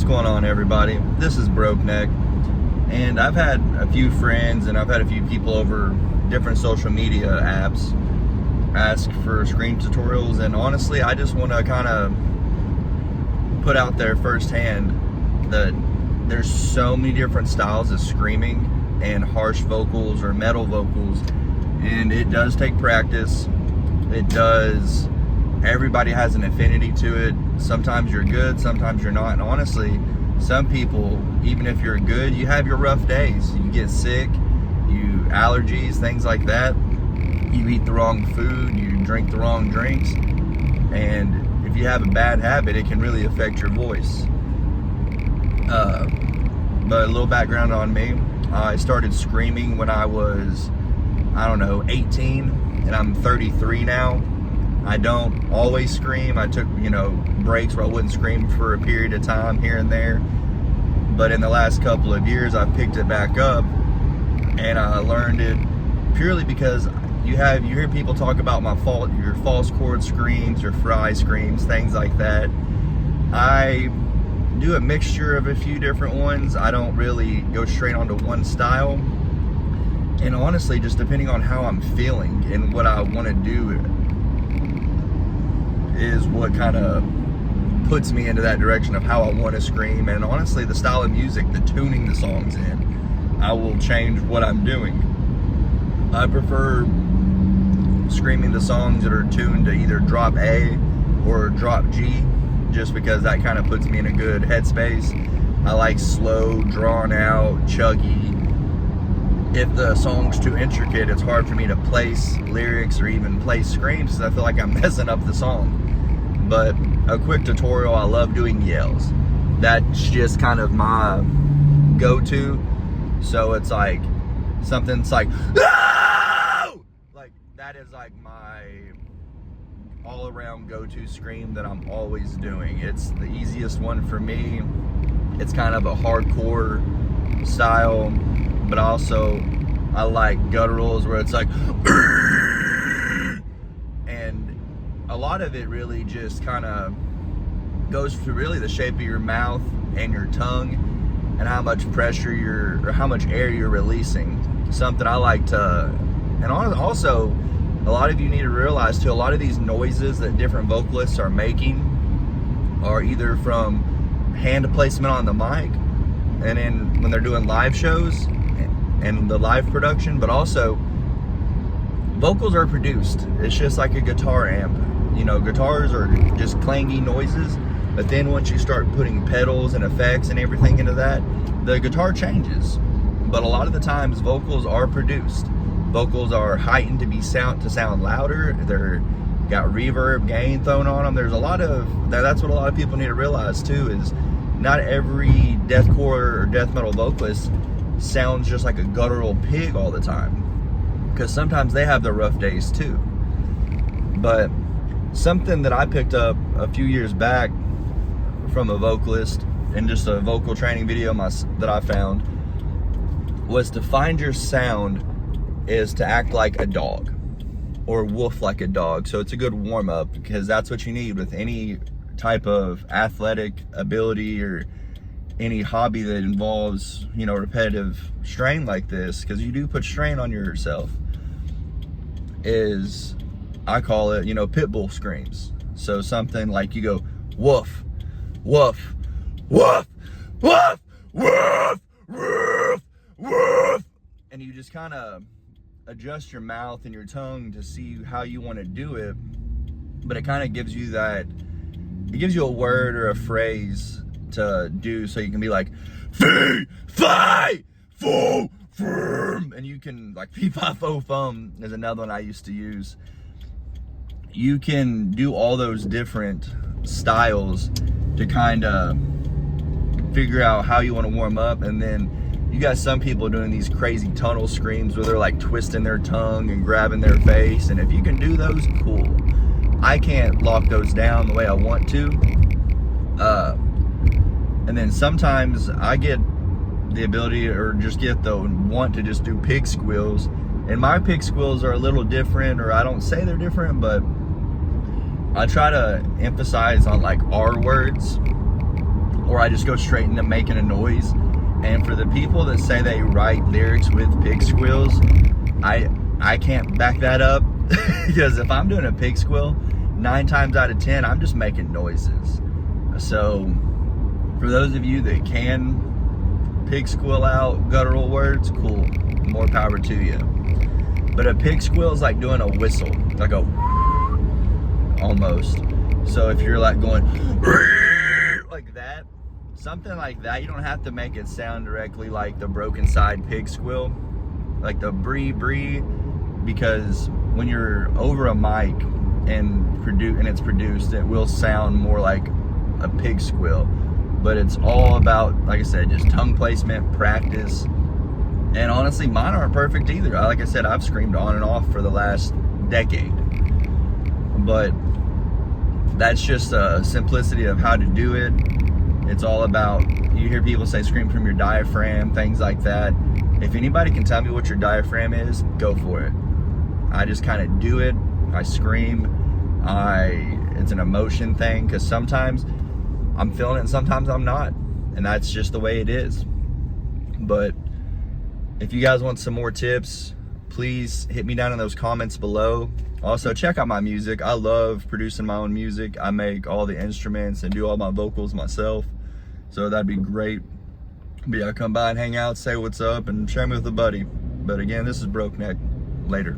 going on, everybody? This is Broke Neck, and I've had a few friends and I've had a few people over different social media apps ask for scream tutorials, and honestly I just want to kind of put out there firsthand that there's so many different styles of screaming and harsh vocals or metal vocals, and it does take practice. It does. Everybody has an affinity to it. Sometimes you're good, sometimes you're not, and honestly some people, even if you're good, you have your rough days. You get sick, you allergies, things like that. You eat the wrong food, you drink the wrong drinks, and if you have a bad habit, it can really affect your voice. But a little background on me. I started screaming when I was, 18, and I'm 33 now. I don't always scream. I took, breaks where I wouldn't scream for a period of time here and there. But in the last couple of years, I've picked it back up, and I learned it purely because you hear people talk about your false chord screams, your fry screams, things like that. I do a mixture of a few different ones. I don't really go straight onto one style. And honestly, just depending on how I'm feeling and what I want to do is what kind of puts me into that direction of how I want to scream. And honestly, the style of music, the tuning the songs in, I will change what I'm doing. I prefer screaming the songs that are tuned to either drop A or drop G, just because that kind of puts me in a good headspace. I like slow, drawn out, chuggy. If the song's too intricate, it's hard for me to place lyrics or even place screams because I feel like I'm messing up the song. But a quick tutorial, I love doing yells. That's just kind of my go-to. So it's like something's like, "No!" Like that is like my all-around go-to scream that I'm always doing. It's the easiest one for me. It's kind of a hardcore style, but also I like gutturals where it's like and a lot of it really just kind of goes to really the shape of your mouth and your tongue and how much pressure or how much air you're releasing. Something I like to, and also a lot of you need to realize too, a lot of these noises that different vocalists are making are either from hand placement on the mic and then when they're doing live shows and the live production, but also vocals are produced. It's just like a guitar amp. Guitars are just clangy noises, but then once you start putting pedals and effects and everything into that, the guitar changes. But a lot of the times vocals are produced. Vocals are heightened to sound louder. They're got reverb, gain thrown on them. There's a lot of that's what a lot of people need to realize too, is not every deathcore or death metal vocalist sounds just like a guttural pig all the time, because sometimes they have their rough days too. But something that I picked up a few years back from a vocalist in just a vocal training video that I found was to find your sound is to act like a dog or woof like a dog. So it's a good warm-up, because that's what you need with any type of athletic ability or any hobby that involves repetitive strain like this, because you do put strain on yourself. Is I call it pit bull screams. So something like you go woof, woof, woof, woof, woof, woof, woof, and you just kind of adjust your mouth and your tongue to see how you want to do it. But it kind of gives you a word or a phrase to do, so you can be like fee, fi, fo, firm, and you can like fee, fi, fo, fum is another one I used to use. You can do all those different styles to kind of figure out how you want to warm up. And then you got some people doing these crazy tunnel screams where they're like twisting their tongue and grabbing their face, and if you can do those, cool. I can't lock those down the way I want to. And then sometimes I get the ability or just get the want to just do pig squeals, and my pig squeals are a little different, or I don't say they're different, but I try to emphasize on like R words or I just go straight into making a noise. And for the people that say they write lyrics with pig squeals, I can't back that up because if I'm doing a pig squeal, 9 times out of 10, I'm just making noises. So for those of you that can pig squeal out guttural words, cool, more power to you. But a pig squeal is like doing a whistle, like a almost. So if you're like going like that, something like that, you don't have to make it sound directly like the broken side pig squeal, like the bree, because when you're over a mic and it's produced, it will sound more like a pig squeal. But it's all about, like I said, just tongue placement, practice. And honestly, mine aren't perfect either. Like I said, I've screamed on and off for the last decade. But that's just a simplicity of how to do it. It's all about, you hear people say scream from your diaphragm, things like that. If anybody can tell me what your diaphragm is, go for it. I just kind of do it. I scream. It's an emotion thing, because sometimes I'm feeling it and sometimes I'm not. And that's just the way it is. But if you guys want some more tips, please hit me down in those comments below. Also, check out my music. I love producing my own music. I make all the instruments and do all my vocals myself. So that'd be great. But yeah, come by and hang out, say what's up, and share me with a buddy. But again, this is Broke Neck. Later.